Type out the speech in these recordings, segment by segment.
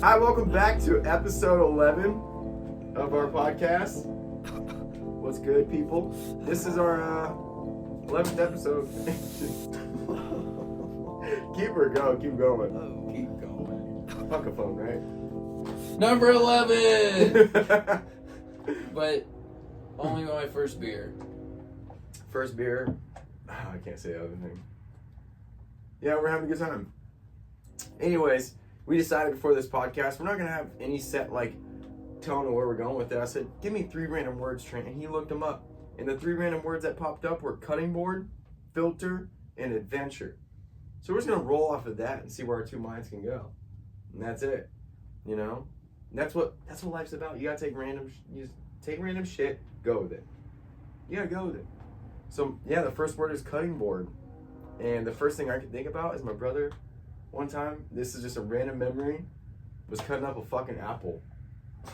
Hi, welcome back to episode 11 of our podcast. What's good, people? This is our 11th episode. Keep going. Keep going. Fuck a phone, right? Number 11! But only my first beer. First beer. I can't say the other thing. Yeah, we're having a good time. Anyways, we decided before this podcast, we're not going to have any set, tone of where we're going with it. I said, give me 3 random words, Trent, and he looked them up. And the 3 random words that popped up were cutting board, filter, and adventure. So we're just going to roll off of that and see where our 2 minds can go. And that's it. You know? And that's what life's about. You got to take random shit, go with it. You got to go with it. So, yeah, the first word is cutting board. And the first thing I could think about is my brother, one time, this is just a random memory, was cutting up a fucking apple.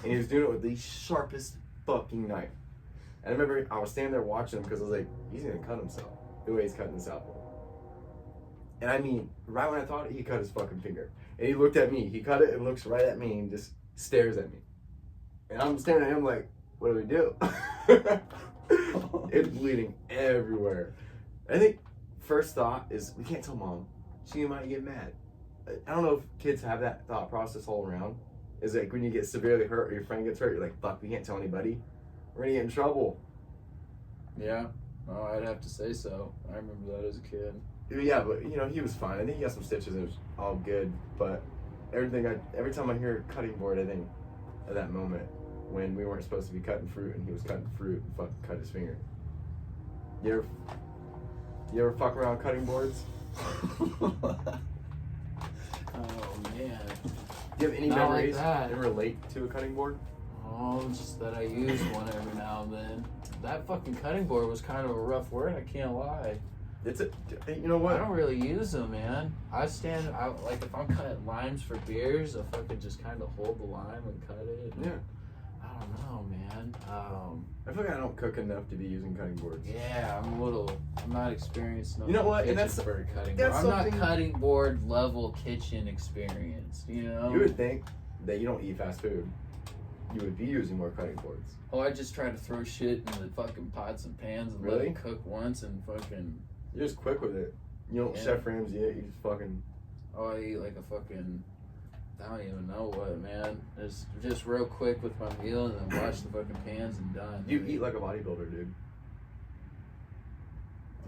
And he was doing it with the sharpest fucking knife. And I remember I was standing there watching him because I was like, he's going to cut himself the way he's cutting this apple. And I mean, right when I thought it, he cut his fucking finger. And he looked at me. He cut it and looks right at me and just stares at me. And I'm staring at him like, what do we do? It's bleeding everywhere. I think first thought is, we can't tell mom. She might get mad. I don't know if kids have that thought process all around. Is like when you get severely hurt or your friend gets hurt, you're like, fuck, we can't tell anybody. We're gonna get in trouble. Yeah, oh, I'd have to say so. I remember that as a kid. Yeah, but he was fine. I think he got some stitches and it was all good. But every time I hear cutting board, I think of that moment when we weren't supposed to be cutting fruit and he was cutting fruit and fucking cut his finger. You ever fuck around cutting boards? Oh man. Do you have any Not memories like that. that relate to a cutting board? Oh, just that I use one every now and then. That fucking cutting board was kind of a rough word, I can't lie. You know what? I don't really use them, man. If I'm cutting limes for beers, if I could just kind of hold the lime and cut it. Yeah. I don't know, man. I feel like I don't cook enough to be using cutting boards. Yeah, I'm not experienced enough. You know what? In And the that's kitchen for a cutting that's board. I'm something- not cutting board level kitchen experienced, you know? You would think that you don't eat fast food. You would be using more cutting boards. Oh, I just try to throw shit in the fucking pots and pans and let Really? it cook once and fucking... You're just quick with it. You don't Yeah. Chef Ramsay it. You just fucking... Oh, I eat like a fucking... I don't even know what, man. Just real quick with my meal and then wash the fucking pans and done. You eat like a bodybuilder, dude.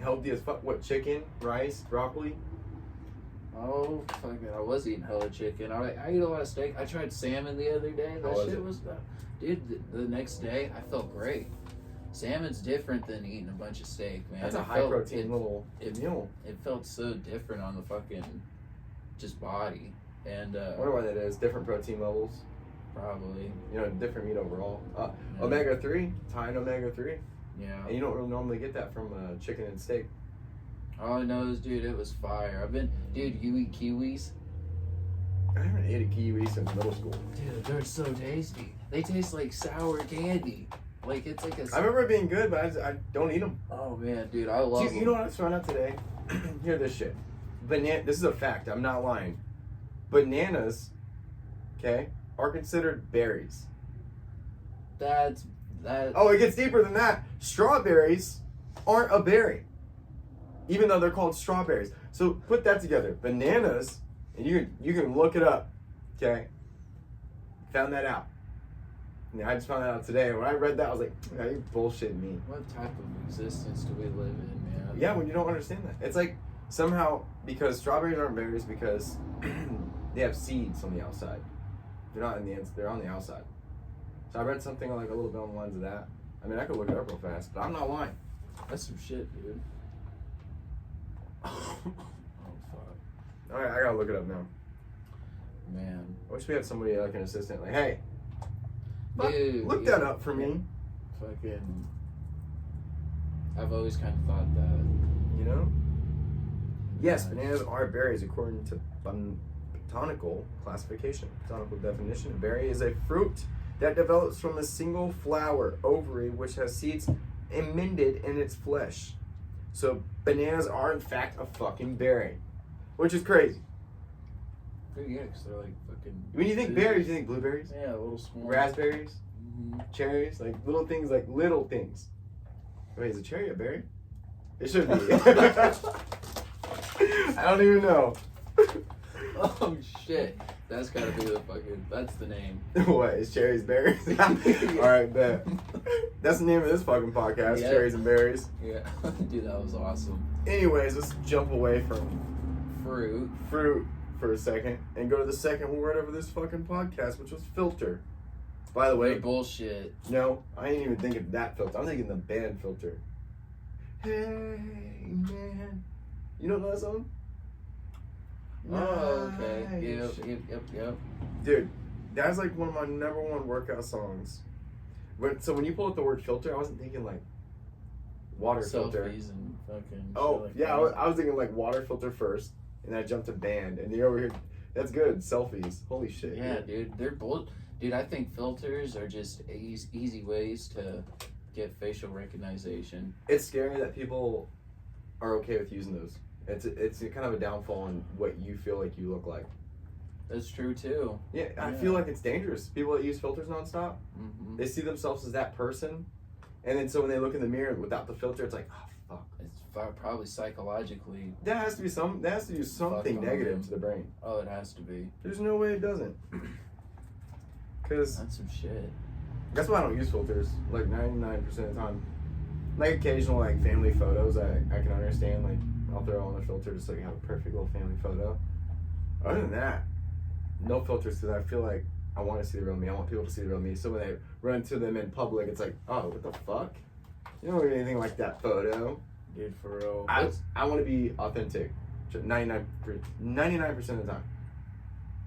Healthy as fuck. What, chicken, rice, broccoli? Oh, fucking, I was eating hella chicken. I eat a lot of steak. I tried salmon the other day. How That was shit it? was... Dude, the next day, I felt great. Salmon's different than eating a bunch of steak, man. That's a It high felt- protein little meal. It felt so different on the fucking just body, and I wonder why that is. Different protein levels. probably Different meat overall. Yeah. Omega-3. High in omega-3. yeah. And you don't really normally get that from chicken and steak. All I know is, dude, it was fire. Dude, you eat kiwis? I haven't ate a kiwi since middle school. Dude, they're so tasty. They taste like sour candy. Like it's like a. I remember it being good, but I don't eat them. Oh man, dude, I love You know what I just found out today? Hear this shit. This is a fact. I'm not lying. Bananas, okay, are considered berries. that. Oh, it gets deeper than that. Strawberries aren't a berry, even though they're called strawberries. So put that together. Bananas, and you can look it up, okay? Found that out. And I just found that out today. When I read that, I was like, "Yeah, you bullshitting me." What type of existence do we live in, man? Yeah, when you don't understand that. It's like somehow, because strawberries aren't berries because they have seeds on the outside. They're not in the inside, they're on the outside. So I read something like a little bit on the lines of that. I mean, I could look it up real fast, but I'm not lying. That's some shit, dude. All Oh fuck, right, I gotta look it up now. man. I wish we had somebody like an assistant, like, hey, Dude, look yeah. that up for me. Fucking. I've always kind of thought that. You know? Yes, Nice. bananas are berries according to botanical classification. Botanical definition: a berry is a fruit that develops from a single flower ovary which has seeds embedded in its flesh. So bananas are in fact a fucking berry, which is crazy. Yeah, because they're like fucking. When you think berries, you think blueberries, Yeah, little small. raspberries, Mm-hmm. cherries, like little things, like little things. Wait, is a cherry a berry? It should be. I don't even know. Oh shit. That's gotta be the fucking. That's the name. What is cherries berries? All right, bet. That's the name of this fucking podcast, Yeah. Cherries and Berries. Yeah. Dude, that was awesome. Anyways, let's jump away from Fruit. fruit for a second and go to the second word of this fucking podcast, which was filter. By the way, Wait, bullshit. no, I ain't even thinking that filter. I'm thinking the band filter. Hey man, you know that song? Oh, okay. Nice. Yep. Dude, that's like one of my number one workout songs. So when you pull up the word filter, I wasn't thinking like water filter. Selfies and fucking. Oh, shit like yeah, that. I was thinking like water filter first, and I jumped to band, and you're over here. That's good. Selfies. Holy shit. Yeah, dude, they're bull. Dude, I think filters are just easy ways to get facial recognition. It's scary that people are okay with using those. It's kind of a downfall in what you feel like you look like. That's true too. Yeah, I Yeah. feel like it's dangerous. People that use filters nonstop, Mm-hmm. they see themselves as that person, and then so when they look in the mirror without the filter, it's like, oh fuck. It's probably psychologically. That has to be something Fuck negative on. to the brain. Oh, it has to be. There's no way it doesn't. Cause That's some shit. that's why I don't use filters. Like 99% of the time, like occasional like family photos, I can understand. Like I'll throw on a filter just so you have a perfect little family photo. Other than that, no filters because I feel like I want to see the real me. I want people to see the real me. So when they run into them in public, it's like, oh, what the fuck? You don't look anything like that photo. Dude, for real. I want to be authentic, 99% of the time.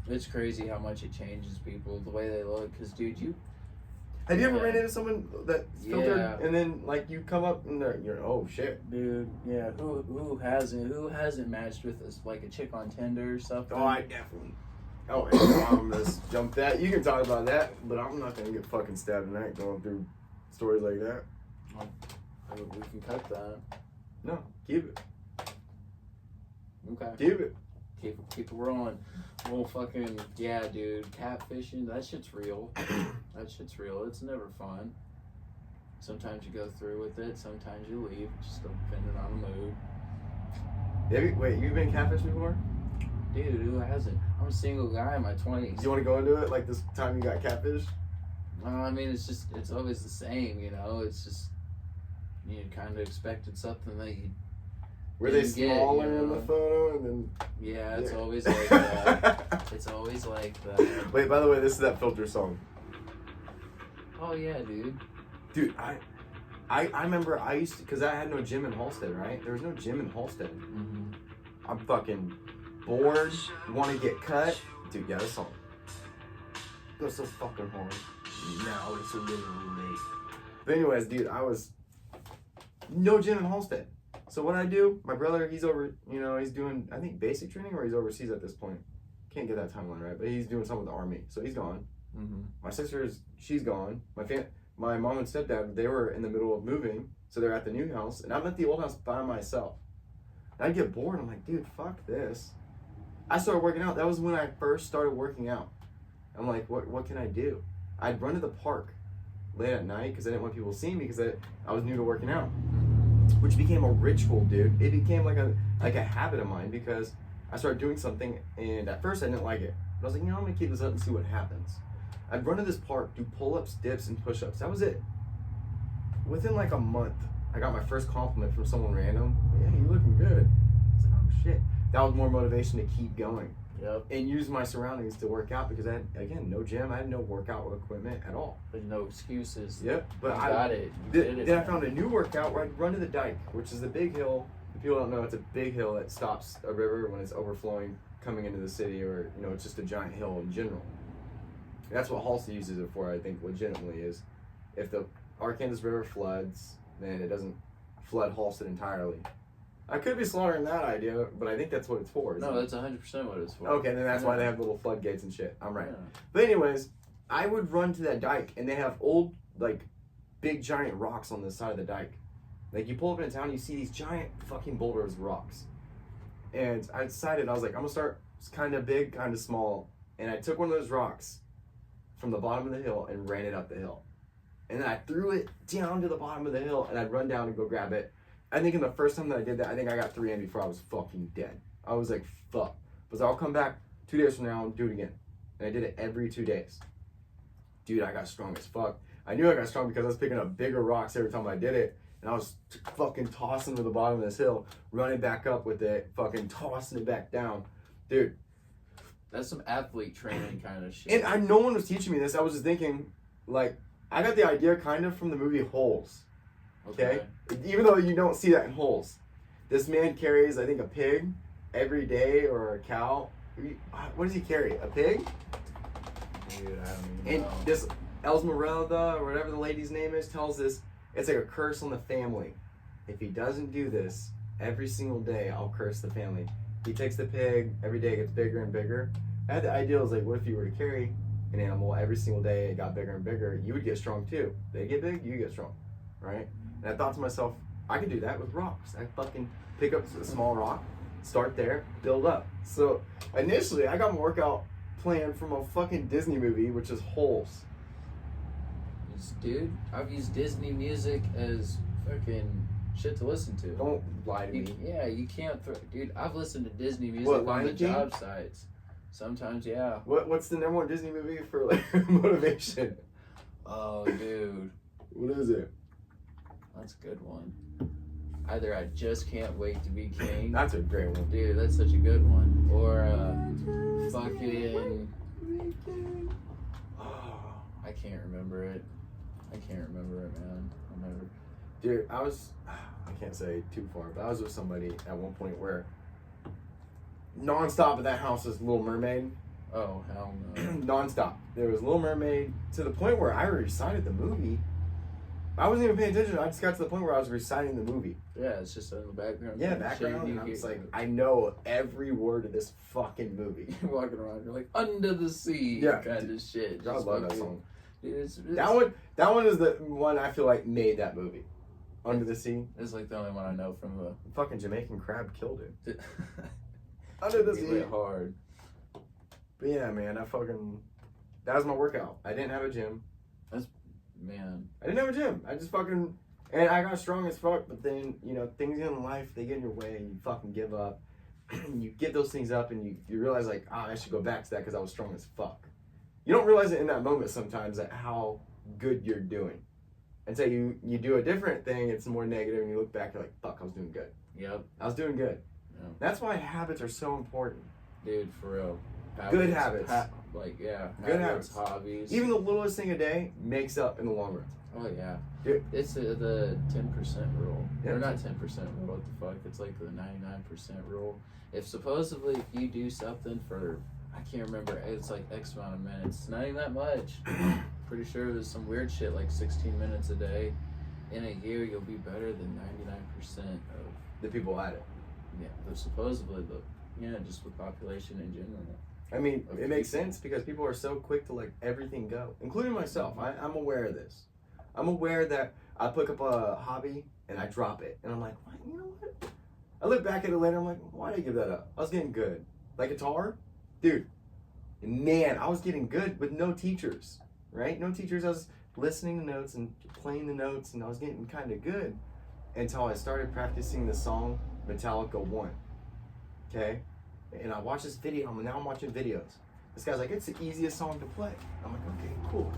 It's crazy how much it changes people, the way they look. Because, dude, Have you ever Yeah. ran into someone that's filtered Yeah. and then like you come up and you're oh shit. Dude, yeah, who hasn't matched with us, like a chick on Tinder or something? Oh, I definitely. Oh, and I'm gonna jump that. You can talk about that, but I'm not gonna get fucking stabbed tonight going through stories like that. We can cut that. No, keep it. Okay. Keep it. Keep it rolling. Well, fucking, yeah, dude, catfishing, that shit's real. That shit's real. It's never fun. Sometimes you go through with it, sometimes you leave, just depending on the mood. Wait, you've been catfished before? Dude, who hasn't? I'm a single guy in my 20s. Do you want to go into it like this time you got catfished? I mean, it's always the same, you know? It's just, you kind of expected something that you, Were they Didn't get, smaller you in the know. photo and then? yeah, it's always like that. It's always like that. Wait, by the way, this is that filter song. Oh, yeah, dude. Dude, I remember I used to, because I had no gym in Halstead, right? There was no gym in Halstead. Mm-hmm. I'm fucking bored, want to get cut. Dude, yeah, this song goes so fucking hard. Now it's a little late. But anyways, dude, I was no gym in Halstead. So what I do, my brother, he's over, he's doing, I think, basic training, or he's overseas at this point. Can't get that timeline right, but he's doing something with the army, so he's gone. Mm-hmm. My sister's, she's gone. My mom and stepdad, they were in the middle of moving, so they're at the new house, and I'm at the old house by myself. And I get bored. I'm like, dude, fuck this. I started working out. That was when I first started working out. I'm like, what can I do? I'd run to the park late at night because I didn't want people to see me because I was new to working out, which became a ritual, dude. It became like a habit of mine because I started doing something, and at first I didn't like it. But I was like, I'm gonna keep this up and see what happens. I'd run to this park, do pull-ups, dips, and push-ups. That was it. Within like a month, I got my first compliment from someone random. Yeah, you're looking good. I was like, oh shit. That was more motivation to keep going Yep. and use my surroundings to work out because I had, again, no gym. I had no workout equipment at all. There's no excuses. Yep. But You I got it. You did it, then I man. found a new workout where I'd run to the dike, which is the big hill. If people don't know, it's a big hill that stops a river when it's overflowing coming into the city, or it's just a giant hill in general. That's what Halsey uses it for, I think, legitimately, is if the Arkansas River floods, then it doesn't flood Halsted entirely. I could be slaughtering that idea, but I think that's what it's for. No, that's 100% what it's for. Okay, then that's why Yeah. they have little floodgates and shit. I'm right. Yeah. But anyways, I would run to that dike, and they have old, like, big giant rocks on the side of the dike. Like, you pull up in town, you see these giant fucking boulders of rocks. And I decided, I was like, I'm gonna start was kind of big, kind of small, and I took one of those rocks from the bottom of the hill and ran it up the hill. And then I threw it down to the bottom of the hill, and I'd run down and go grab it. I think in the first time that I did that, I think I got 3 in before I was fucking dead. I was like, fuck. But I'll come back 2 days from now and do it again. And I did it every 2 days. Dude, I got strong as fuck. I knew I got strong because I was picking up bigger rocks every time I did it. And I was fucking tossing to the bottom of this hill, running back up with it, fucking tossing it back down. Dude. That's some athlete training kind of shit. And no one was teaching me this. I was just thinking, like, I got the idea kind of from the movie Holes. Okay? Even though you don't see that in Holes. This man carries, I think, a pig every day, or a cow. What does he carry? A pig? Dude, I don't even And know. this Esmeralda, or whatever the lady's name is, tells this it's like a curse on the family. If he doesn't do this every single day, I'll curse the family. He takes the pig, every day it gets bigger and bigger. I had the idea, was like, what if you were to carry an animal every single day, it got bigger and bigger, you would get strong too. They get big, you get strong, right? And I thought to myself, I could do that with rocks. I fucking pick up a small rock, start there, build up. So initially, I got my workout plan from a fucking Disney movie, which is Holes. Dude, I've used Disney music as fucking shit to listen to. Don't lie to me. Yeah, you can't dude, I've listened to Disney music What, on Lion the King? job sites. Sometimes, yeah. What's the #1 Disney movie for like motivation? Oh, dude. What is it? That's a good one. Either I Just Can't Wait to Be King. That's a great one. Dude, that's such a good one. Or, fucking... I can't remember it. I can't remember it, man. I'll never... Dude, I can't say too far, but I was with somebody at one point where nonstop at that house was Little Mermaid. Oh, hell no. Nonstop. There was Little Mermaid to the point where I recited the movie. I wasn't even paying attention. I just got to the point where I was reciting the movie. Yeah, it's just in the background. Yeah, Shit background. you And I was hear. like, I know every word of this fucking movie. You're walking around, you're like, under the sea Yeah, kind of shit. I Just love that fucking- song. Dude, it's That one is the one I feel like made that movie. Under the Sea. It's like the only one I know from the... Fucking Jamaican Crab killed it. It Under the Sea. went hard. But yeah, man, that was my workout. I didn't have a gym. Man. I didn't have a gym. I just fucking, and I got strong as fuck, but then, you know, things in life, they get in your way and you fucking give up. You get those things up and you realize like, I should go back to that because I was strong as fuck. You don't realize it in that moment sometimes that how good you're doing. And so you do a different thing, it's more negative, and you look back, you're like, fuck, I was doing good. Yep. I was doing good. Yeah. That's why habits are so important. Dude, for real. Good habits. Good habits. Hobbies. Even the littlest thing a day makes up in the long run. Oh, yeah. Dude. It's the 10% rule. Yeah. Or not 10% rule, what the fuck? It's like the 99% rule. If supposedly if you do something for, I can't remember, it's like X amount of minutes. It's not even that much. Pretty sure there's some weird shit like 16 minutes a day. In a year, you'll be better than 99% of, The people at it. yeah, supposedly just with population in general. I mean, Of it makes people. sense because people are so quick to let everything go, including myself. I'm aware of this. I'm aware that I pick up a hobby and I drop it, and I'm like, what? You know what? I look back at it later. I'm like, why did I give that up? I was getting good. Like guitar, dude. Man, I was getting good with no teachers, right? No teachers. I was listening to notes and playing the notes, and I was getting kind of good until I started practicing the song Metallica 1. Okay. And I watched this video, and now I'm watching videos. This guy's like, it's the easiest song to play. I'm like, okay, cool.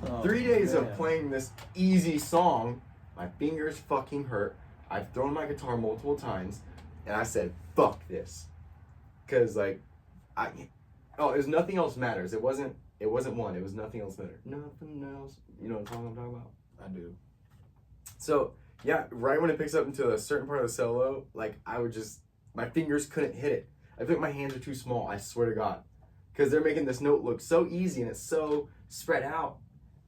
Oh, 3 days man. of playing this easy song, my fingers fucking hurt. I've thrown my guitar multiple times, and I said, fuck this. Cause like, it was Nothing Else Matters. It wasn't one, it was Nothing Else Matters. Nothing else. You know what song I'm talking about? I do. So, yeah, right when it picks up into a certain part of the solo, like, my fingers couldn't hit it. I feel like my hands are too small, I swear to God. Because they're making this note look so easy and it's so spread out.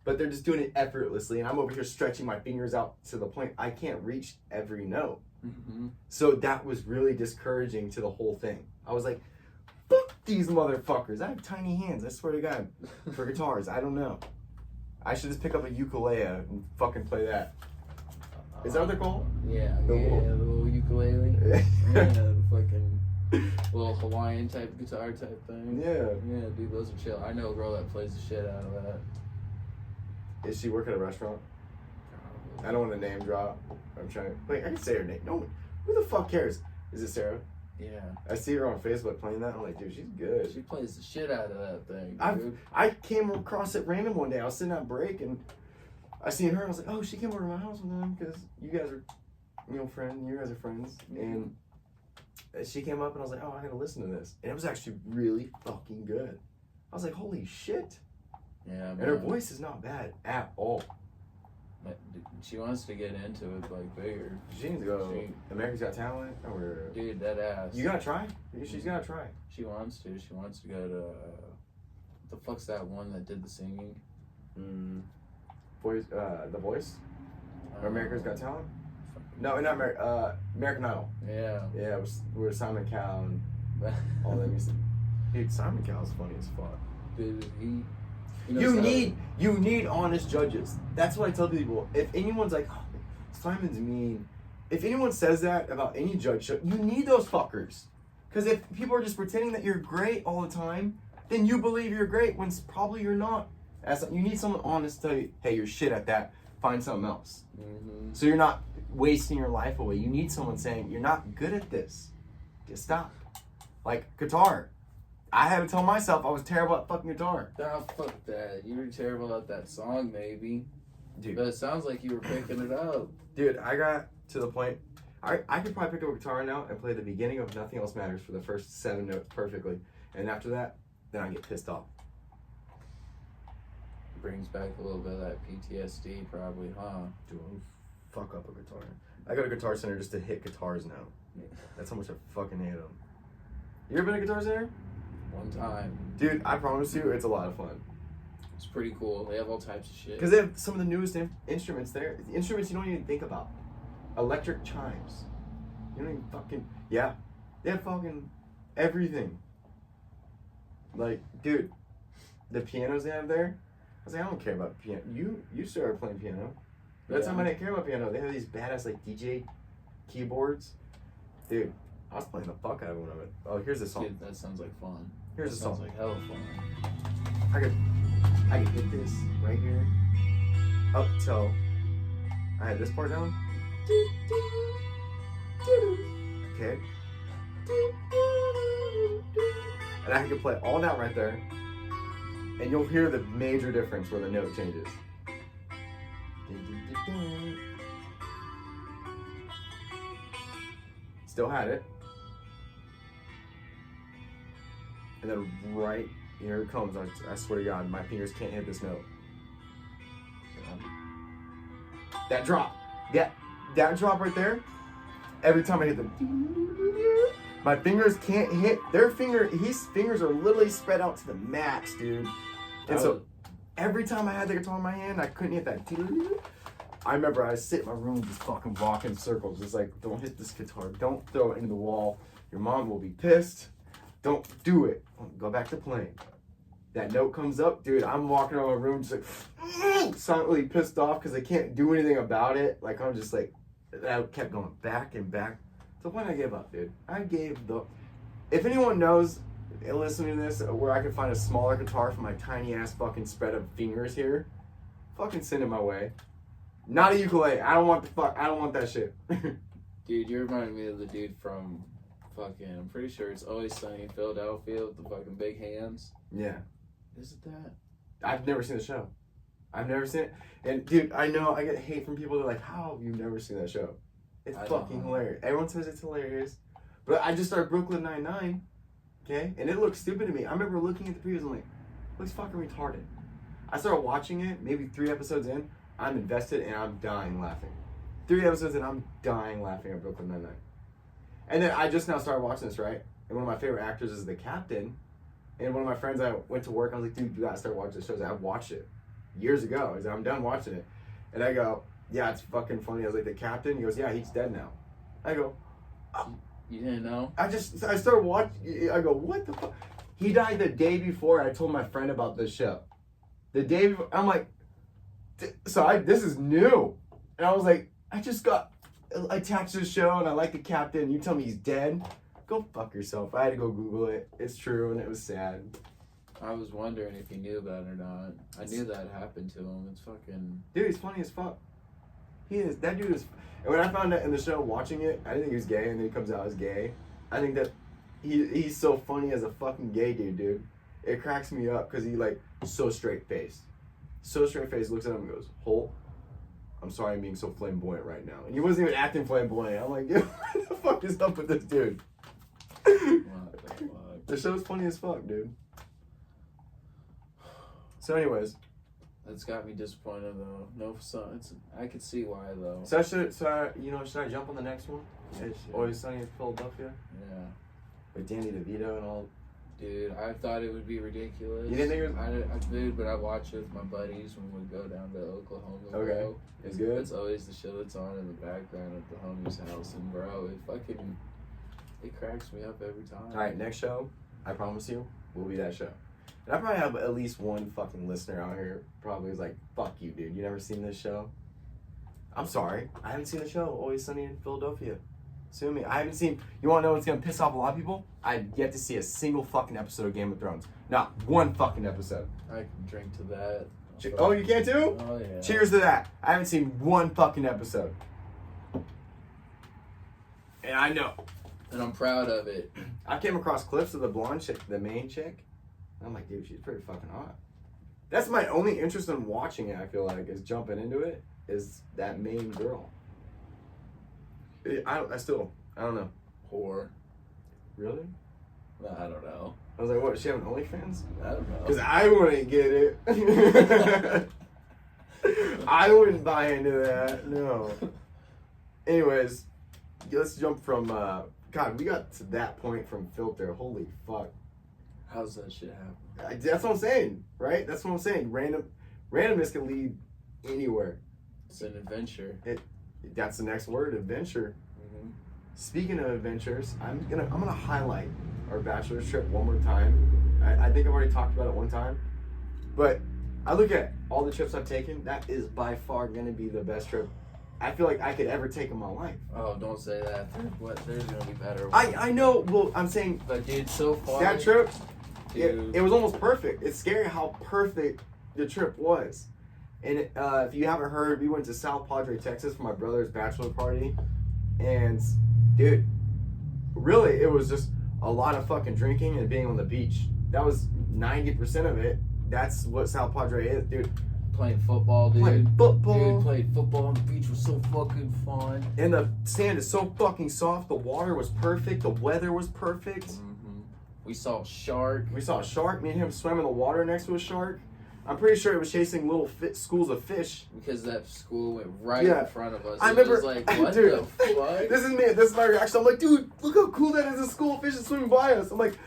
But they're just doing it effortlessly. And I'm over here stretching my fingers out to the point I can't reach every note. Mm-hmm. So that was really discouraging to the whole thing. I was like, fuck these motherfuckers. I have tiny hands, I swear to God. For guitars, I don't know. I should just pick up a ukulele and fucking play that. Is that what they're called? Yeah, The the little ukulele. Yeah, the fucking Little Hawaiian type guitar type thing. Yeah. Yeah, dude, those are chill. I know a girl that plays the shit out of that. Is she working at a restaurant? I don't want to name drop. I'm trying to. Wait, I can say her name. No one. Who the fuck cares? Is it Sarah? Yeah. I see her on Facebook playing that. I'm like, dude, she's good. She plays the shit out of that thing, dude. I came across it random one day. I was sitting at break and I seen her. I was like, oh, she came over to my house with them because you guys are, friends. You guys are friends. And she came up and I was like, oh, I gotta listen to this. And it was actually really fucking good. I was like, holy shit. Yeah, and her voice is not bad at all. She wants to get into it like bigger. She needs to go America's Got Talent or dude, that ass. You gotta try. She's gotta try. She wants to. She wants to go to what the fuck's that one that did the singing? Voice, The Voice? Or America's Got Talent? No, not American Idol. Yeah. Yeah, it was with Simon Cowell and all them used to. Dude, Simon Cowell's funny as fuck. Dude, You need honest judges. That's what I tell people. If anyone's like, oh, Simon's mean, if anyone says that about any judge show, you need those fuckers. Because if people are just pretending that you're great all the time, then you believe you're great when probably you're not. You need someone honest to tell you, hey, you're shit at that. Find something else. Mm-hmm. So you're not wasting your life away. You need someone saying, you're not good at this. Just stop. Like guitar. I had to tell myself I was terrible at fucking guitar. Nah, fuck that. You were terrible at that song, maybe. Dude. But it sounds like you were picking it up. Dude, I got to the point, I could probably pick up a guitar now and play the beginning of Nothing Else Matters for the first 7 notes perfectly. And after that, then I get pissed off. Brings back a little bit of that PTSD probably, huh? Dude, I'm fuck up a guitar. I go to Guitar Center just to hit guitars now. Yeah. That's how much I fucking hate them. You ever been to Guitar Center? One time. Dude, I promise you, it's a lot of fun. It's pretty cool. They have all types of shit. Because they have some of the newest instruments there. The instruments you don't even think about. Electric chimes. You don't even fucking... Yeah. They have fucking everything. Like, dude, the pianos they have there, I was like, I don't care about piano. You started playing piano. That time I didn't care about piano. They have these badass, like, DJ keyboards. Dude, I was playing the fuck out of one of it. Oh, here's the song. Dude, that sounds like fun. Here's the song. Sounds like hella fun. I could hit this right here up till I had this part down. Okay. And I could play all that right there. And you'll hear the major difference where the note changes. Still had it. And then right here it comes. I swear to God, my fingers can't hit this note. That drop. That drop right there. Every time I hit them, my fingers can't hit. His fingers are literally spread out to the max, dude. And so every time I had the guitar in my hand, I couldn't hit that. I remember I sit in my room just fucking walking circles. Just like, don't hit this guitar. Don't throw it into the wall. Your mom will be pissed. Don't do it. Go back to playing. That note comes up, dude. I'm walking around my room just like silently pissed off because I can't do anything about it. Like I'm just like, I kept going back and back. To the point I gave up, dude. If anyone knows, listening to this, where I can find a smaller guitar for my tiny ass fucking spread of fingers here, fucking send it my way. Not a ukulele. I don't want that shit. Dude, you remind me of the dude from fucking, I'm pretty sure it's Always Sunny in Philadelphia with the fucking big hands. Yeah. Is it that? I've never seen the show. I've never seen it. And dude, I know I get hate from people that are like, how have you never seen that show? It's fucking hilarious. Everyone says it's hilarious. But I just started Brooklyn Nine-Nine, okay? And it looks stupid to me. I remember looking at the previews and like, it looks fucking retarded. I started watching it, maybe 3 episodes in, I'm invested and I'm dying laughing. 3 episodes in, I'm dying laughing at Brooklyn Nine-Nine. And then I just now started watching this, right? And one of my favorite actors is the captain. And one of my friends, I went to work, I was like, dude, you gotta start watching this show. I watched it years ago. He's like, I'm done watching it. And I go, yeah, it's fucking funny. I was like, the captain? He goes, yeah, he's dead now. I go, oh. You didn't know? I started watching, I go, what the fuck? He died the day before I told my friend about this show. The day before, I'm like, this is new. And I was like, I just got attached to the show and I like the captain. You tell me he's dead? go fuck yourself. I had to go Google it. It's true, and it was sad. I was wondering if you knew about it or not. I knew that happened to him. It's fucking... Dude, he's funny as fuck. He is. That dude is... And when I found out in the show, watching it, I didn't think he was gay, and then he comes out as gay. I think that he's so funny as a fucking gay dude. It cracks me up, because he, like, so straight-faced. So straight-faced, looks at him and goes, Holt, I'm sorry I'm being so flamboyant right now. And he wasn't even acting flamboyant. I'm like, yo, what the fuck is up with this dude? What the fuck? The show's funny as fuck, dude. So anyways. That's got me disappointed, though. No, I could see why, though. So should I jump on the next one? It's Always Sunny in Philadelphia? Yeah. With Danny DeVito and all. Dude, I thought it would be ridiculous. You didn't think it was... I did, but I watched it with my buddies when we go down to Oklahoma. Okay. Bro. It's good? It's always the show that's on in the background at the homie's house. And, bro, it cracks me up every time. Alright, next show, I promise you, will be that show. And I probably have at least one fucking listener out here probably is like, fuck you, dude. You never seen this show? I'm sorry. I haven't seen the show, Always Sunny in Philadelphia. Sue me. I haven't seen... You want to know what's going to piss off a lot of people? I've yet to see a single fucking episode of Game of Thrones. Not one fucking episode. I can drink to that. Oh, you can too? Oh, yeah. Cheers to that. I haven't seen one fucking episode. And I know. And I'm proud of it. I came across clips of the blonde chick, the main chick. I'm like, dude, she's pretty fucking hot. That's my only interest in watching it, I feel like, is jumping into it, is that main girl. I don't know. Whore. Really? I don't know. I was like, what, does she have an OnlyFans? I don't know. Because I wouldn't get it. I wouldn't buy into that, no. Anyways, let's jump from, God, we got to that point from Filter. Holy fuck. How's that shit happen? That's what I'm saying, right? That's what I'm saying. Randomness can lead anywhere. It's an adventure. That's the next word, adventure. Mm-hmm. Speaking of adventures, I'm gonna highlight our bachelor's trip one more time. I think I've already talked about it one time, but I look at all the trips I've taken. That is by far gonna be the best trip I feel like I could ever take in my life. Oh, don't say that. There's gonna be better. I know. Well, I'm saying, but dude, so far that trip, dude, it was almost perfect. It's scary how perfect the trip was. And if you haven't heard, we went to South Padre, Texas for my brother's bachelor party. And, dude, really, it was just a lot of fucking drinking and being on the beach. That was 90% of it. That's what South Padre is, dude. Playing football, dude. Playing football. Dude, played football on the beach was so fucking fun. And the sand is so fucking soft. The water was perfect. The weather was perfect. Mm-hmm. We saw a shark. We saw a shark. Me and him swam in the water next to a shark. I'm pretty sure it was chasing little schools of fish. Because that school went right in front of us. I remember, was like, what dude, the fuck? This is my reaction. I'm like, dude, look how cool that is. A school of fish is swimming by us. I'm like,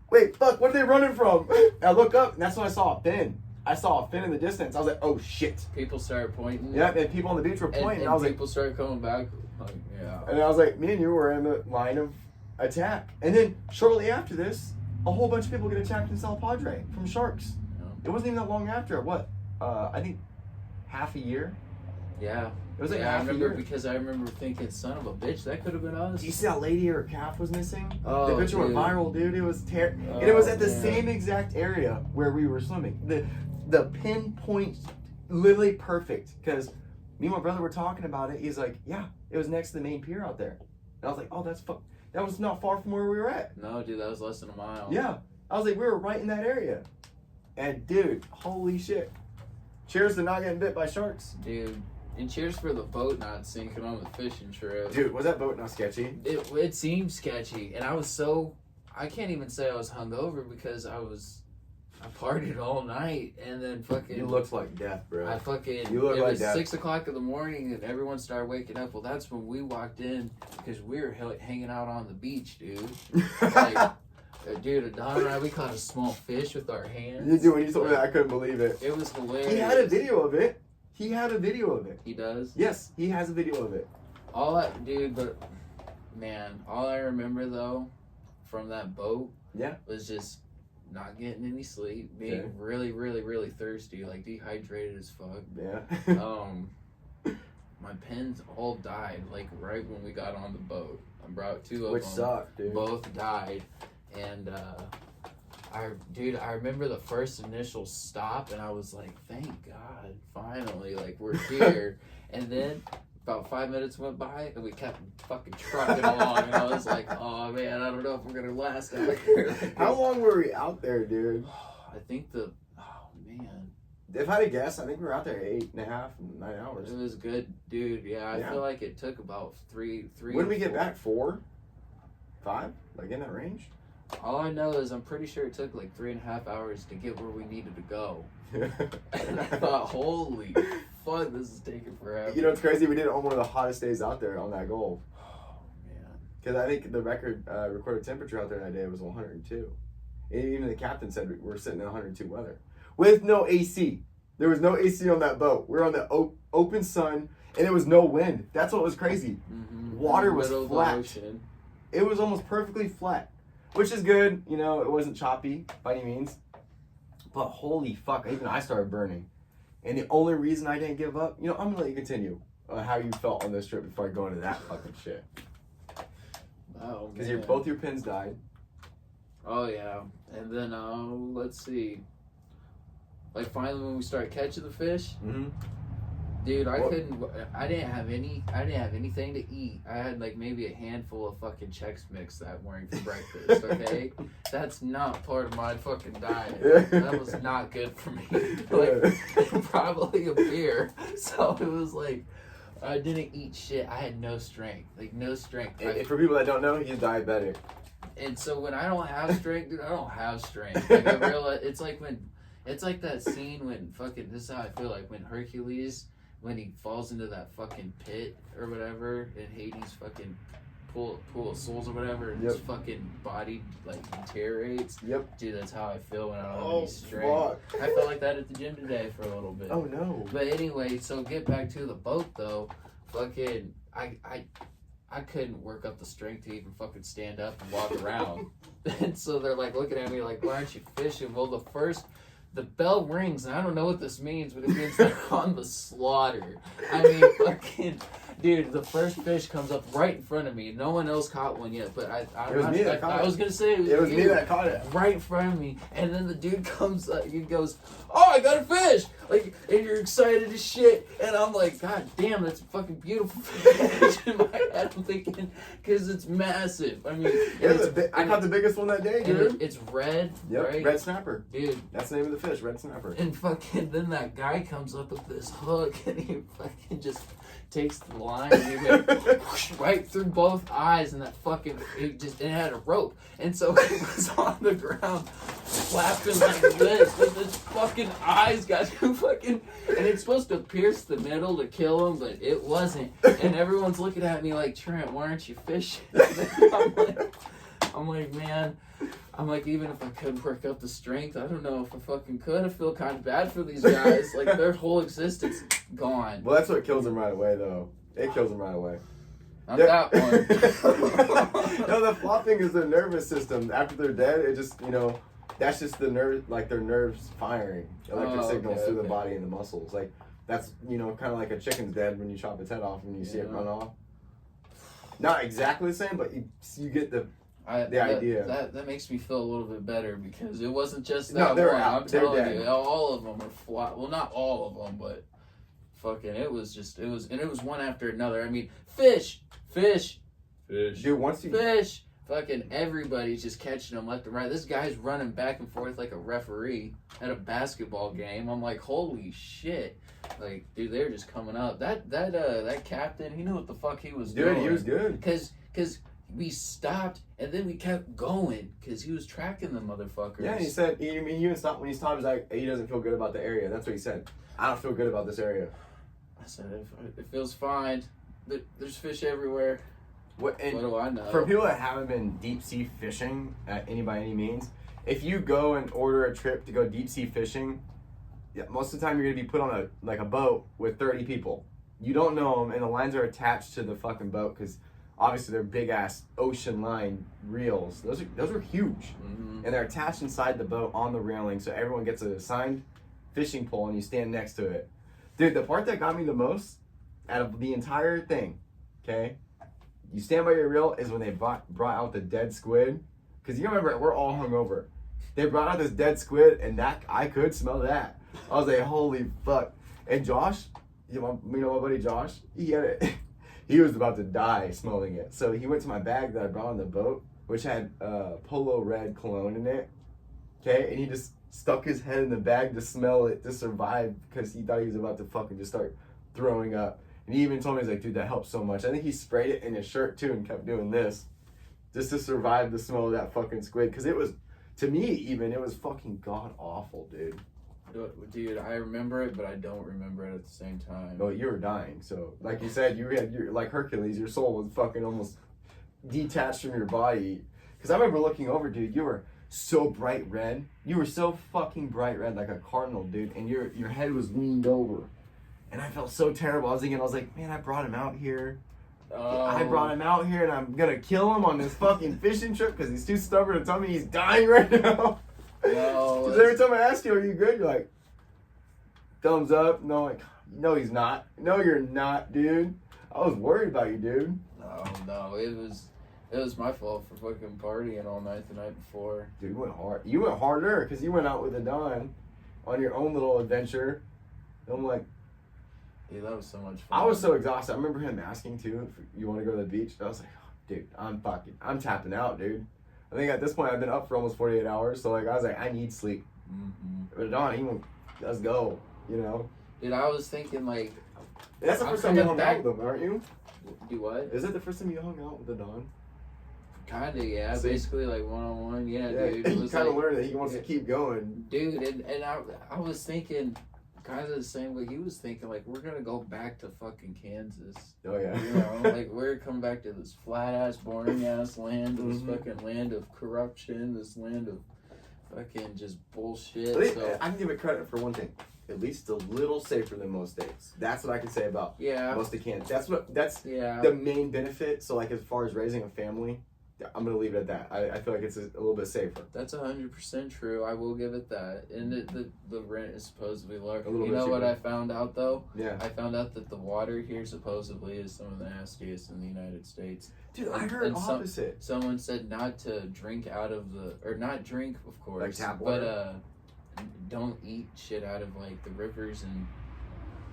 wait, fuck, what are they running from? And I look up, and that's when I saw a fin. I saw a fin in the distance. I was like, oh shit. People started pointing. Yeah, and people on the beach were pointing. And I was people started coming back. Like, yeah. And I was like, me and you were in the line of attack. And then shortly after this, a whole bunch of people get attacked in South Padre from sharks. Yeah. It wasn't even that long after. What? I think half a year. Yeah. It was like I half a remember year. because I remember thinking, son of a bitch, that could have been us. Do you see that lady, her calf was missing? Oh, the picture went dude. viral, dude. It was and it was at the man. same exact area where we were swimming. The pinpoint, literally perfect. Because me and my brother were talking about it. He's like, yeah, it was next to the main pier out there. And I was like, oh, that was not far from where we were at. No, dude, that was less than a mile. Yeah. I was like, we were right in that area. And dude, holy shit. Cheers to not getting bit by sharks. Dude, and cheers for the boat not sinking on the fishing trip. Dude, was that boat not sketchy? It seemed sketchy, and I can't even say I was hungover because I partied all night, and then fucking. You looked like death, bro. You look it like was death. 6 o'clock in the morning, and everyone started waking up. Well, that's when we walked in because we were hanging out on the beach, dude. Like, dude, Don and I, we caught a small fish with our hands. Dude, when you told me that, I couldn't believe it. It was hilarious. He had a video of it. He does? Yes, he has a video of it. All I remember though from that boat was just not getting any sleep, being really, really, really thirsty, like dehydrated as fuck. Yeah. my pins all died like right when we got on the boat. I brought two of Which them. sucked, dude. Both died, and I remember the first initial stop, and I was like, thank God, finally, like we're here. And then about 5 minutes went by, and we kept fucking trucking along, and I was like, oh man, I don't know if we're gonna last out here. Like, How long were we out there, dude? I think oh man. If I had to guess, I think we were out there 8.5, 9 hours. It was good, dude. Yeah, I Yeah. feel like it took about three. When did we get 4. back? 4? 5? Like in that range? All I know is I'm pretty sure it took like 3.5 hours to get where we needed to go. And I thought, holy fuck, this is taking forever. You know, it's crazy. We did it on one of the hottest days out there on that Gulf. Oh man. Because I think the recorded temperature out there that day was 102. And even the captain said we're sitting in 102 weather with no AC. There was no AC on that boat. We were on the open sun, and there was no wind. That's what was crazy. Mm-hmm. Water was Middle of the flat. ocean. It was almost perfectly flat, which is good. You know, it wasn't choppy by any means. But holy fuck, even I started burning. And the only reason I didn't give up, you know, I'm gonna let you continue on how you felt on this trip before I go into that fucking shit. Oh Because man. both your pins died. Oh yeah. And then let's see. Like finally when we started catching the fish, Mm-hmm. dude, What? I didn't have anything to eat. I had like maybe a handful of fucking Chex Mix that morning for breakfast, okay? That's not part of my fucking diet. That was not good for me. Like probably a beer. So it was like I didn't eat shit. I had no strength. Like no strength. And for people that don't know, he's diabetic. And so when I don't have strength, dude, I don't have strength. Like I realize it's like that scene when fucking this is how I feel like when Hercules, when he falls into that fucking pit or whatever, and Hades fucking pool of souls or whatever, and his Yep. fucking body like deteriorates. Yep. Dude, that's how I feel when I don't have Oh, any strength. fuck. I felt like that at the gym today for a little bit. Oh, no. But anyway, so get back to the boat though. Fucking I couldn't work up the strength to even fucking stand up and walk around. And so they're like looking at me like, why aren't you fishing? Well, the bell rings, and I don't know what this means, but it means they're on the slaughter. I mean, fucking, dude, the first fish comes up right in front of me. No one else caught one yet, but It was me that caught it. I was gonna say It was me you. that caught it. Right in front of me, and then the dude comes up, he goes, oh, I got a fish, like, and you're excited as shit, and I'm like, god damn, that's a fucking beautiful fish. In my head, I'm thinking, because it's massive. I mean, I caught the biggest one that day, and dude. it's red, Yep, right? red snapper. Dude, That's the name of the fish, red snapper. and fucking then that guy comes up with this hook, and he fucking just takes the line, and he went whoosh, right through both eyes, and that fucking, it had a rope, and so it was on the ground, flapping like this, with his fucking eyes got fucking, and it's supposed to pierce the middle to kill him, but it wasn't, and everyone's looking at me like, Trent, why aren't you fishing? I'm like, man, even if I could work up the strength, I don't know if I fucking could. I feel kind of bad for these guys. Like, their whole existence gone. Well, that's what kills them right away, though. It kills them right away. Not that one. No, the flopping is their nervous system. After they're dead, it just, you know, that's just the nerve, like their nerves firing electric signals through the body and the muscles. Like, that's, you know, kind of like a chicken's dead when you chop its head off and you see it run off. Not exactly the same, but you get the idea. That makes me feel a little bit better because it wasn't just No, that they're one. out. I'm They're telling dead. you, all of them are flat. Well, not all of them, but fucking, it was one after another. I mean, fish. Dude, once you... Fish. Fucking everybody's just catching them left and right. This guy's running back and forth like a referee at a basketball game. I'm like, holy shit. Like, dude, they're just coming up. That captain, he knew what the fuck he was doing. Dude, he was good. Because we stopped and then we kept going because he was tracking the motherfuckers. Yeah, he said, he even stopped when he stopped. He's like, he doesn't feel good about the area. That's what he said. I don't feel good about this area. I said, it feels fine. There's fish everywhere. What do I know? For people that haven't been deep sea fishing by any means, if you go and order a trip to go deep sea fishing, most of the time you're gonna be put on a boat with 30 people. You don't know them, and the lines are attached to the fucking boat because obviously they're big ass ocean line reels. Those are huge, and they're attached inside the boat on the railing, so everyone gets a assigned fishing pole and you stand next to it. Dude, the part that got me the most out of the entire thing, okay, you stand by your reel is when they brought out the dead squid. Because you remember, we're all hungover. They brought out this dead squid, and that I could smell that. I was like, holy fuck. And Josh, you know my buddy Josh, he had it. He was about to die smelling it. So he went to my bag that I brought on the boat, which had Polo Red cologne in it. Okay, and he just stuck his head in the bag to smell it to survive because he thought he was about to fucking just start throwing up. And he even told me, he's like, dude, that helps so much. I think he sprayed it in his shirt too and kept doing this just to survive the smell of that fucking squid. Because it was, to me even, it was fucking god awful, dude. Dude, I remember it, but I don't remember it at the same time. No, you were dying. So, like you said, you're like Hercules. Your soul was fucking almost detached from your body. Because I remember looking over, dude. You were so bright red. You were so fucking bright red, like a cardinal, dude. And your head was leaned over. And I felt so terrible. I was like, man, I brought him out here. I brought him out here, and I'm gonna kill him on this fucking fishing trip because he's too stubborn to tell me he's dying right now. No, Because every time I ask you, are you good? You're like, thumbs up. No, like, no, he's not. No, you're not, dude. I was worried about you, dude. No, it was my fault for fucking partying all night the night before. Dude, you went hard. You went harder because you went out with the Don on your own little adventure. And I'm like, Dude, that was so much fun. I was so exhausted. I remember him asking too if you want to go to the beach. I was like, oh, dude, I'm tapping out, dude. I think at this point I've been up for almost 48 hours, so like I was like, I need sleep. Mm-hmm. But Don, he went, let's go, you know. Dude, I was thinking like, That's the first time you hung out with him, aren't you? do what? Is it the first time you hung out with the Don? Kinda, yeah. See? Basically, like one-on-one, yeah, dude. It You was kind of like, learned that he wants to keep going. dude, and I was thinking kind of the same way he was thinking. Like, we're gonna go back to fucking Kansas. Oh yeah. You know, like we're coming back to this flat ass, boring ass land, this Mhm. fucking land of corruption, this land of fucking just bullshit. At least, So I can give it credit for one thing. At least a little safer than most states. That's what I can say about yeah, most of Kansas. That's yeah. the main benefit. So like as far as raising a family, I'm gonna leave it at that. I feel like it's a little bit safer. That's 100% true. I will give it that. And the rent is supposedly lower. A little You bit know what cheaper. I found out though? Yeah. I found out that the water here supposedly is some of the nastiest in the United States. Dude, I And- heard and some- opposite. Someone said not to drink out of or not drink, of course, Like tap but water? don't eat shit out of like the rivers and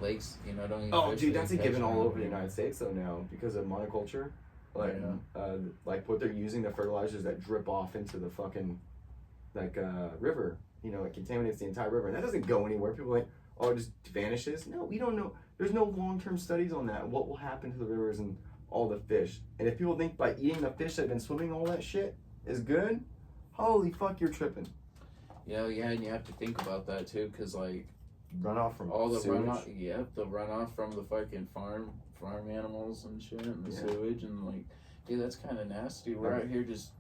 lakes. You know, don't eat. Oh, fish dude, that that's you a given catch all around over the here. United States though now because of monoculture. Like, Yeah. like what they're using, the fertilizers that drip off into the fucking like river. You know, it contaminates the entire river, and that doesn't go anywhere. People are like, oh, it just vanishes. No, we don't know. There's no long-term studies on that. What will happen to the rivers and all the fish? And if people think by eating the fish that have been swimming all that shit is good, holy fuck, you're tripping. Yeah, and you have to think about that too, cause like Runoff from all the sewage. runoff, the runoff from the fucking farm animals and shit, and the Yeah. sewage, and like, dude, that's kind of nasty. We're Right. out here just,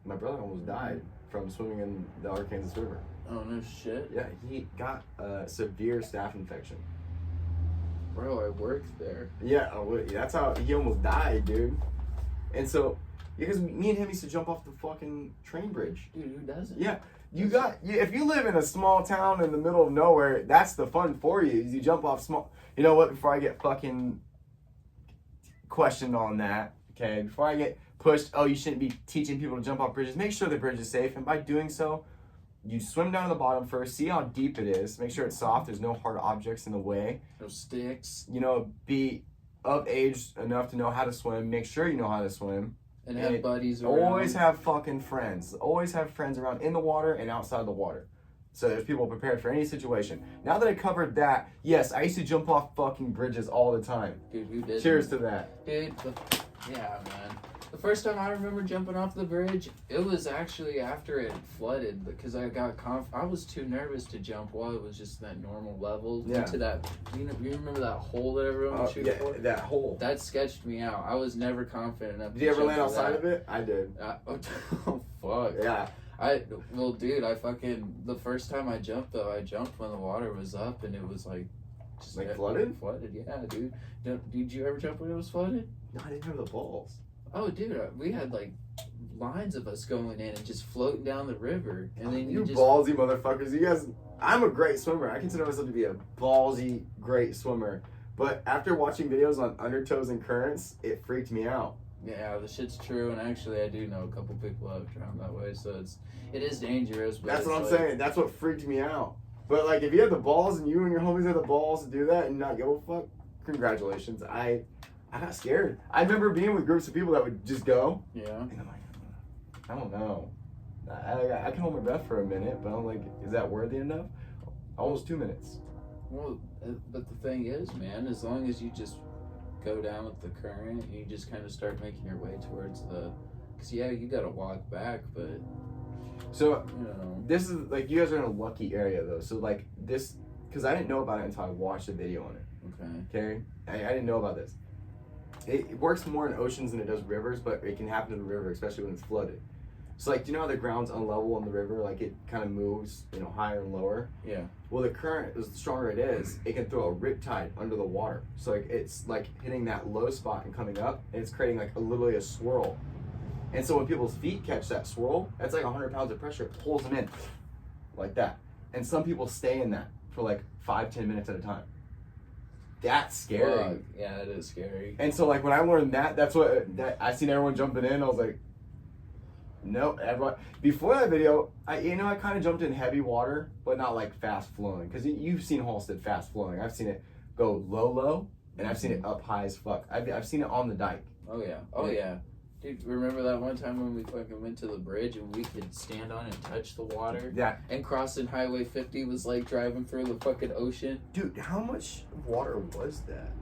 My brother almost died from swimming in the Arkansas River. oh no shit, Yeah, he got a severe staph infection. bro. I worked there. Yeah, that's how he almost died, dude. And so, because me and him used to jump off the fucking train bridge. Dude, who doesn't? Yeah, if you live in a small town in the middle of nowhere, that's the fun for you. Is you jump off small. You know what? Before I get fucking questioned on that, okay? Before I get pushed, oh, you shouldn't be teaching people to jump off bridges. Make sure the bridge is safe, and by doing so, you swim down to the bottom first, see how deep it is, make sure it's soft. There's no hard objects in the way. No sticks. You know, be of age enough to know how to swim. Make sure you know how to swim. And And have buddies around. Always have fucking friends. Always have friends around in the water and outside the water. So there's people prepared for any situation. Now that I covered that, yes, I used to jump off fucking bridges all the time. Dude, who did? Cheers to that. Dude, yeah, man. The first time I remember jumping off the bridge, it was actually after it flooded because I got I was too nervous to jump while it was just that normal level Yeah. into that. You remember that hole that everyone was shooting for? that hole. That sketched me out. I was never confident enough. Did you ever land outside of it? I did. Oh fuck. Yeah. Dude, the first time I jumped though, I jumped when the water was up and it was like just Like flooded? Flooded, yeah, dude. Did you ever jump when it was flooded? No, I didn't have the balls. Oh, dude, we had like lines of us going in and just floating down the river, and then You just ballsy motherfuckers. You guys, I'm a great swimmer. I consider myself to be a ballsy, great swimmer. But after watching videos on undertows and currents, it freaked me out. Yeah, the shit's true, and actually, I do know a couple people that have drowned that way, so it is dangerous. But That's it's what I'm like, saying. That's what freaked me out. But like, if you have the balls and you and your homies have the balls to do that and not give a fuck, congratulations. I got scared. I remember being with groups of people that would just go. Yeah. And I'm like, I don't know. I can hold my breath for a minute, but I'm like, is that worthy enough? Almost 2 minutes. Well, but the thing is, man, as long as you just go down with the current, you just kind of start making your way towards because yeah, you gotta walk back, but So you know, this is like, you guys are in a lucky area though. So like this, because I didn't know about it until I watched a video on it. okay. I didn't know about this. It works more in oceans than it does rivers, but it can happen in the river, especially when it's flooded. So like, do you know how the ground's unlevel in the river? Like it kind of moves, higher and lower. Yeah. Well, the current, the stronger it is, it can throw a riptide under the water. So like, it's like hitting that low spot and coming up, and it's creating like literally a swirl. And so when people's feet catch that swirl, that's like 100 pounds of pressure. It pulls them in like that. And some people stay in that for like 5-10 minutes at a time. That's scary. Fuck. Yeah, it is scary. And so like, when I learned that I seen everyone jumping in. I was like, no, everyone. Before that video, I kind of jumped in heavy water, but not like fast flowing. Because you've seen Halstead fast flowing. I've seen it go low, and I've seen it up high as fuck. I've seen it on the dike. Oh yeah. Oh yeah. Dude, remember that one time when we fucking went to the bridge and we could stand on and touch the water? Yeah. And crossing Highway 50 was like driving through the fucking ocean. Dude, how much water was that?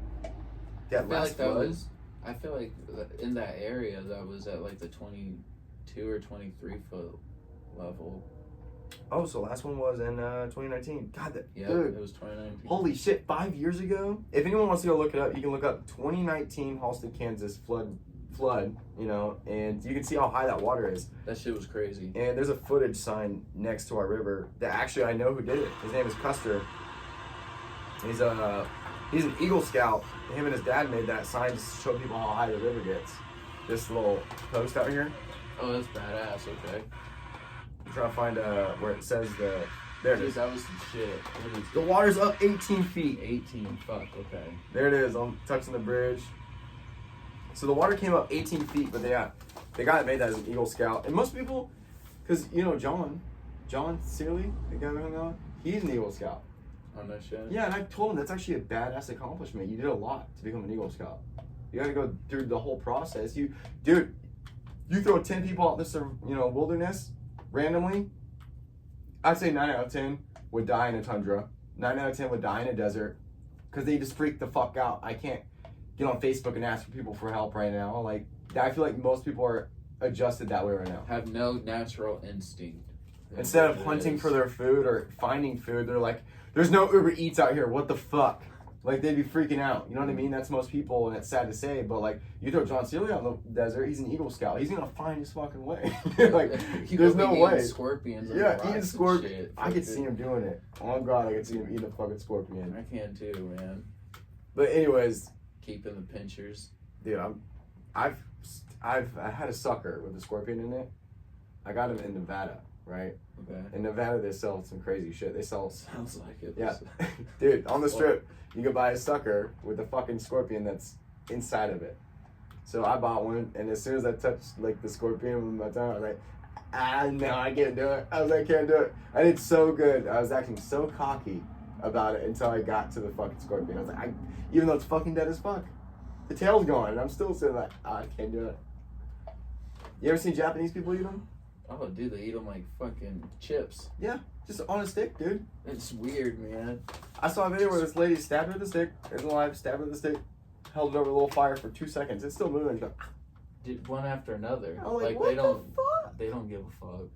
I feel like in that area that was at like the 22 or 23 foot level. Oh, so last one was in 2019. God, Yeah, dude. it was 2019. Holy shit, 5 years ago? If anyone wants to go look it up, you can look up 2019 Halstead, Kansas flood, and you can see how high that water is. That shit was crazy. And there's a footage sign next to our river that actually I know who did it. His name is Custer. He's an Eagle Scout. Him and his dad made that sign to show people how high the river gets. This little post out here. Oh, that's badass. Okay. I'm trying to find where it says there it Dude, is. that was some shit. The water's up 18 feet. 18. Fuck. Okay. There it is. I'm touching the bridge. So the water came up 18 feet, but the guy that made that is an Eagle Scout. And most people, because John Searley, the guy we hung out, he's an Eagle Scout. On that shit. Yeah, and I told him that's actually a badass accomplishment. You did a lot to become an Eagle Scout. You got to go through the whole process. You throw 10 people out in this wilderness randomly. I'd say 9 out of 10 would die in a tundra. 9 out of 10 would die in a desert because they just freak the fuck out. I can't get on Facebook and ask for people for help right now. Like, I feel like most people are adjusted that way right now. Have no natural instinct. Instead of hunting for their food or finding food, they're like, there's no Uber Eats out here. What the fuck? Like, they'd be freaking out. You know what I mean? That's most people, and it's sad to say, but like, you throw John Searley out in the desert, he's an Eagle Scout. He's gonna find his fucking way. Like, there's no way. Scorpions. Yeah, eating scorpion. Shit. I could see him doing it. Oh god, I could see him eating a fucking scorpion. I can too, man. But anyways, Keeping the pinchers. dude, I had a sucker with a scorpion in it. I got him in Nevada, right? Okay. In Nevada, they sell some crazy shit. They sell. Sounds like it. Yeah, dude, on the strip, you could buy a sucker with a fucking scorpion that's inside of it. So I bought one, and as soon as I touched like the scorpion with my tongue, I was like, no, I can't do it. I can't do it. I did so good. I was acting so cocky about it until I got to the fucking scorpion. I was like, even though it's fucking dead as fuck, the tail's gone, and I'm still sitting like, I can't do it. You ever seen Japanese people eat them? Oh, dude, they eat them like fucking chips. Yeah, just on a stick, dude. It's weird, man. I saw a video where this lady stabbed her with a stick, it's alive, stabbed her with a stick, held it over a little fire for 2 seconds. It's still moving. She's like, Dude, one after another. I'm like, Like what they don't. the fuck? They don't give a fuck.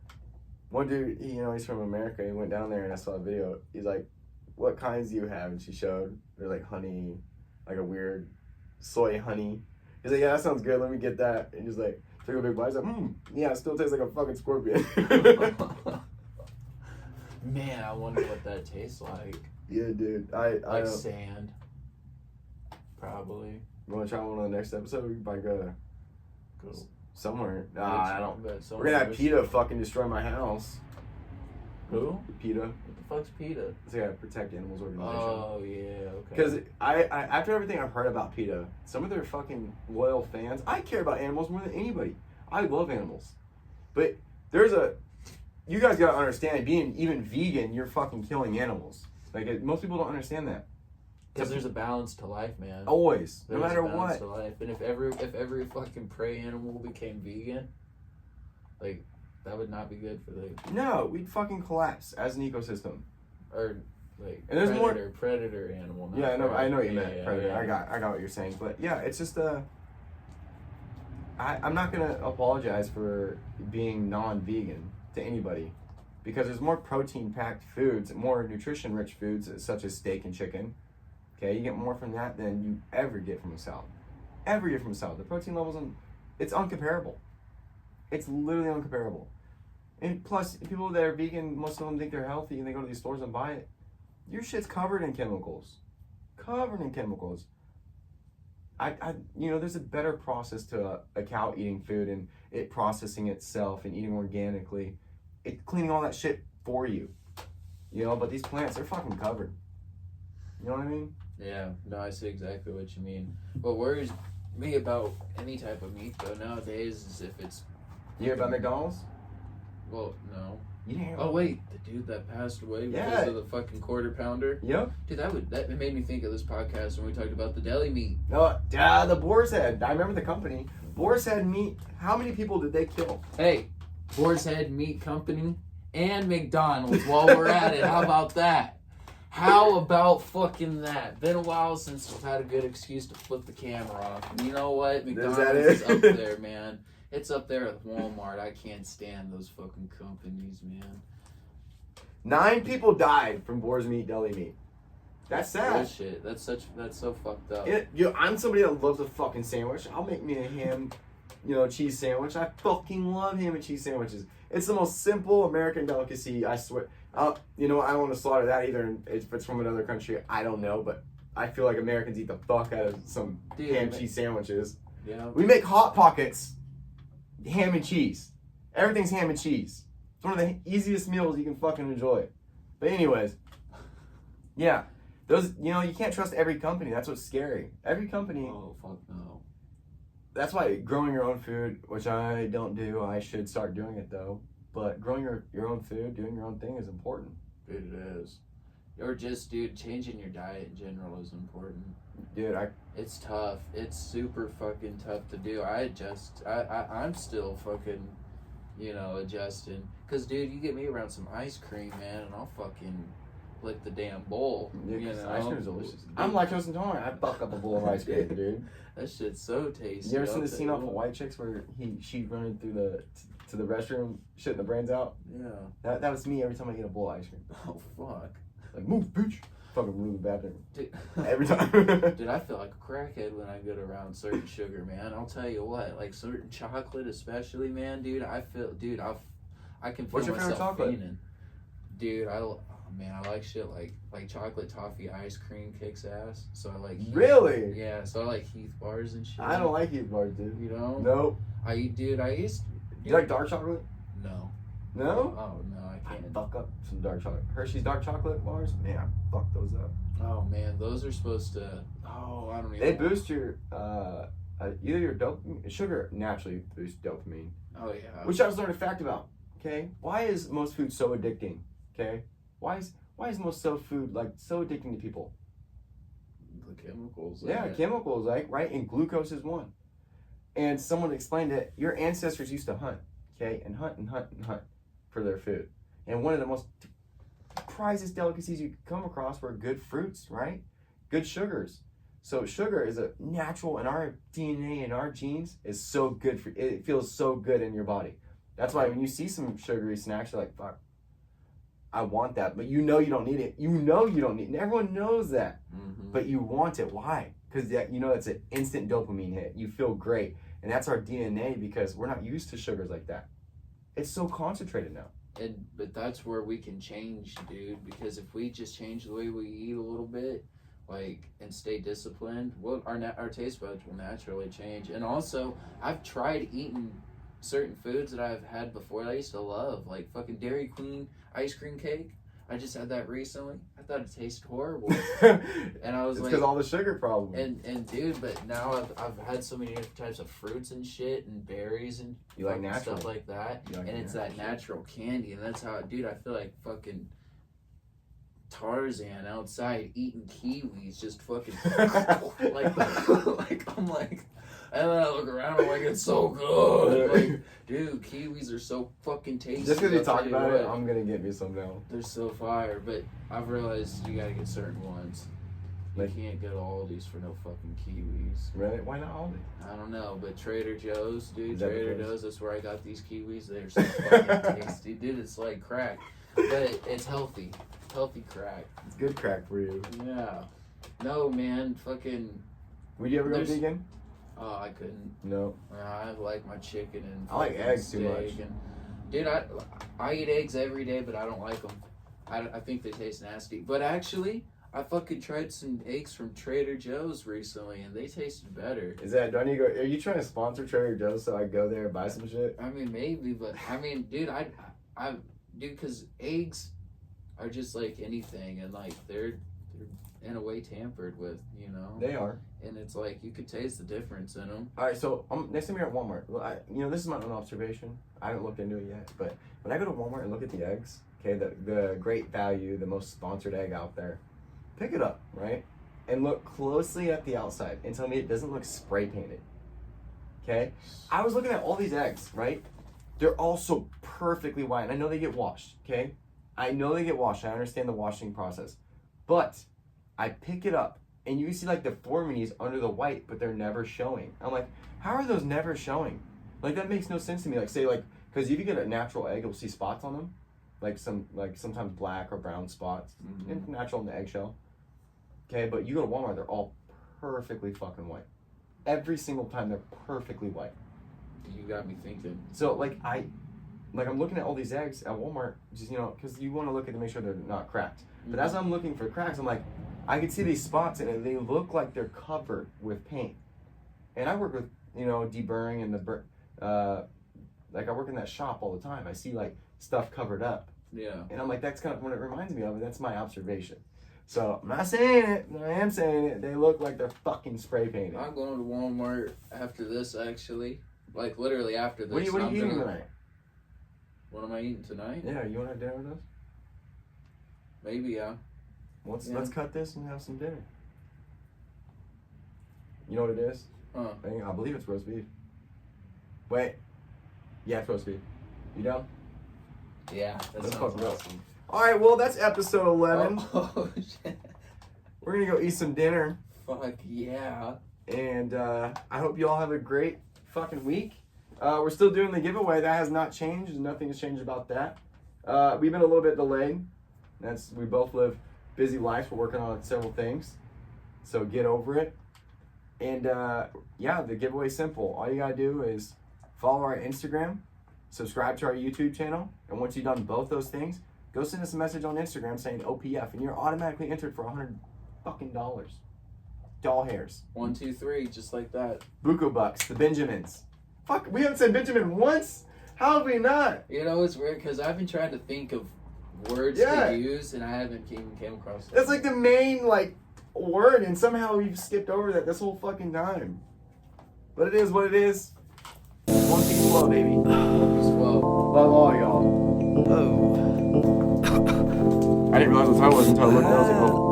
One dude, he's from America. He went down there and I saw a video. He's like, what kinds do you have? And she showed. They're like honey, like a weird soy honey. He's like, yeah, that sounds good. Let me get that. And he's like, took a big bite. He's like, yeah, it still tastes like a fucking scorpion. Man, I wonder what that tastes like. Yeah, dude. Like sand. Probably. You want to try one on the next episode? We might go Go. somewhere. Which- I don't. but We're gonna have PETA fucking destroy my house. Who? PETA. What the fuck's PETA? It's like a Protect Animals organization. Oh, yeah, okay. Because I after everything I've heard about PETA, some of their fucking loyal fans, I care about animals more than anybody. I love animals. But you guys gotta understand, being even vegan, you're fucking killing animals. Like, most people don't understand that. Because there's a balance to life, man. Always. There's No matter a balance what. to life. And if every fucking prey animal became vegan, like, that would not be good for the... No, we'd fucking collapse as an ecosystem. Or, like, And there's predator animal. Not Yeah, I know what you yeah, meant. yeah, Predator. yeah. I got what you're saying. But yeah, it's just I'm not gonna apologize for being non-vegan to anybody, because there's more protein-packed foods, more nutrition-rich foods such as steak and chicken. Okay, you get more from that than you ever get from a salad. Ever get from a salad. The protein levels it's uncomparable. It's literally uncomparable. And plus, people that are vegan, most of them think they're healthy, and they go to these stores and buy it. Your shit's covered in chemicals. Covered in chemicals. There's a better process to a cow eating food and it processing itself and eating organically. It cleaning all that shit for you. But these plants, they're fucking covered. You know what I mean? Yeah, no, I see exactly what you mean. What worries me about any type of meat, though, nowadays is if it's... You hear about McDonald's? Well, no. You didn't hear Oh, wait, the dude that passed away because Yeah. of the fucking quarter pounder? Yep. Dude, that made me think of this podcast when we talked about the deli meat. No, the Boar's Head. I remember the company. Boar's Head meat. How many people did they kill? Hey, Boar's Head Meat Company and McDonald's while we're at it. How about that? How about fucking that? Been a while since we've had a good excuse to flip the camera off. And you know what? McDonald's is up there, man. It's up there with Walmart. I can't stand those fucking companies, man. 9 people died from Boar's Meat deli meat. That's sad. Bullshit. That's so fucked up. I'm somebody that loves a fucking sandwich. I'll make me a ham, cheese sandwich. I fucking love ham and cheese sandwiches. It's the most simple American delicacy, I swear. I don't want to slaughter that either. If it's from another country, I don't know. But I feel like Americans eat the fuck out of some ham cheese sandwiches. Yeah. We make Hot Pockets, ham and cheese. Everything's ham and cheese. It's one of the easiest meals you can fucking enjoy. But anyways, yeah. Those, you can't trust every company. That's what's scary. Every company. Oh, fuck no. That's why growing your own food, which I don't do, I should start doing it though. But growing your own food, doing your own thing is important. Dude, it is. Or just, dude, changing your diet in general is important. Dude, It's tough. It's super fucking tough to do. I'm still fucking, adjusting. Cause, dude, you get me around some ice cream, man, and I'll fucking lick the damn bowl. Ice cream is delicious. I'm lactose intolerant. I fuck up a bowl of ice cream, dude. That shit's so tasty. You ever seen the scene off of White Chicks where she running through to the restroom, shitting the brains out? Yeah. That was me every time I eat a bowl of ice cream. Oh, fuck. Like, move, bitch. Fucking move the bathroom. Dude. Every time. Dude, I feel like a crackhead when I get around certain sugar, man. I'll tell you what, like certain chocolate especially, man, dude, I can feel What's your favorite myself chocolate? fiending. Dude, I like shit like chocolate toffee ice cream kicks ass. So I like Really? Yeah, so I like Heath bars and shit. I don't like Heath bars, dude. You know? Nope. I used You like dark chocolate? No. No? Oh no, I I can't. fuck up some dark chocolate. Hershey's dark chocolate bars? Man, I fuck those up. Oh man, those are supposed to I don't even They boost your either your dopamine. Sugar naturally boosts dopamine. Oh yeah. Which I was learning a fact about. Okay, why is most food so addicting? Okay, why is most food like so addicting to people? The chemicals. Yeah, chemicals, like right, and glucose is one. And someone explained that your ancestors used to hunt, okay, and hunt for their food. And one of the most prizest delicacies you could come across were good fruits, right? Good sugars. So sugar is a natural in our DNA and our genes is so good for it feels so good in your body. That's why when you see some sugary snacks, you're like, fuck, I want that. But you don't need it. You don't need it. And everyone knows that. Mm-hmm. But you want it. Why? Because it's an instant dopamine hit. You feel great. And that's our DNA because we're not used to sugars like that. It's so concentrated now. But that's where we can change, dude. Because if we just change the way we eat a little bit, and stay disciplined, our taste buds will naturally change. And also, I've tried eating certain foods that I've had before that I used to love, like fucking Dairy Queen ice cream cake. I just had that recently. I thought it tasted horrible, and I was it's like, because all the sugar problem. and dude, but now I've had so many different types of fruits and shit and berries and You like fucking natural. stuff like that, You like and it's natural that natural candy, and that's how, dude, I feel like fucking Tarzan outside eating kiwis, just fucking like I'm like, and then I look around, I'm like, it's so good, like, dude, kiwis are so fucking tasty. Just because you I'll talk tell you about what. it, I'm gonna get me some now. They're so fire, but I've realized you gotta get certain ones. You Like- can't go to Aldi's for no fucking kiwis. Really? Why not Aldi? I don't know, but Trader Joe's, dude, Is that the Trader place? Joe's, that's where I got these kiwis. They're so fucking tasty, dude. It's like crack, but it's healthy. Healthy crack. It's good crack for you. Yeah. No, man, fucking. Would you ever go There's- vegan? Oh, I couldn't. No. I like my chicken and. I like fucking eggs too steak much. And, dude, I eat eggs every day, but I don't like them. I think they taste nasty. But actually, I fucking tried some eggs from Trader Joe's recently, and they tasted better. Is that, do I need to go, are you trying to sponsor Trader Joe's so I go there and buy some shit? I mean, maybe, but I mean, dude, dude, because eggs are just like anything, and like they're in a way tampered with, you know. They are. And it's like you could taste the difference in them. All right, so next time you're at Walmart, well, this is my own observation. I haven't looked into it yet, but when I go to Walmart and look at the eggs, okay, the great value, the most sponsored egg out there, pick it up, right, and look closely at the outside and tell me it doesn't look spray painted. Okay, I was looking at all these eggs, right? They're all so perfectly white, and I know they get washed. Okay, I know they get washed. I understand the washing process, but I pick it up. And you see like deformities under the white, but they're never showing. I'm like, how are those never showing? Like that makes no sense to me. Like say like, because if you get a natural egg, you'll see spots on them, like sometimes black or brown spots. Mhm. It's natural in the eggshell. Okay, but you go to Walmart, they're all perfectly fucking white. Every single time they're perfectly white. You got me thinking. So like I'm looking at all these eggs at Walmart, just because you want to look at them, make sure they're not cracked. But as I'm looking for cracks, I'm like, I can see these spots in it. They look like they're covered with paint. And I work with, deburring and I work in that shop all the time. I see like stuff covered up. Yeah. And I'm like, that's kind of what it reminds me of, and that's my observation. So I'm not saying it, but I am saying it. They look like they're fucking spray painted. I'm going to Walmart after this, actually. Like literally after this. What are you eating gonna- tonight? What am I eating tonight? Yeah, you want to have dinner with us? Maybe, yeah. Yeah. Let's cut this and have some dinner. You know what it is? Huh. I believe it's roast beef. Wait. Yeah, it's roast beef. You down? Yeah, that Let's sounds fucking go. awesome. All right, well, that's episode 11. Oh, shit. We're going to go eat some dinner. Fuck yeah. And I hope you all have a great fucking week. We're still doing the giveaway. That has not changed. Nothing has changed about that. We've been a little bit delayed. We both live busy lives. We're working on several things. So get over it. And the giveaway's simple. All you got to do is follow our Instagram, subscribe to our YouTube channel, and once you've done both those things, go send us a message on Instagram saying OPF, and you're automatically entered for $100 fucking dollars. Doll hairs. 1, 2, 3, just like that. Buko Bucks, the Benjamins. Fuck, we haven't said Benjamin once. How have we not? You know, it's weird because I've been trying to think of words Yeah. to use, and I haven't even came across. That's like the main word, and somehow we've skipped over that this whole fucking time. But it is what it is. One piece love, baby. Well, Love all y'all. Oh. I didn't realize what time it was until I looked and I was like, oh.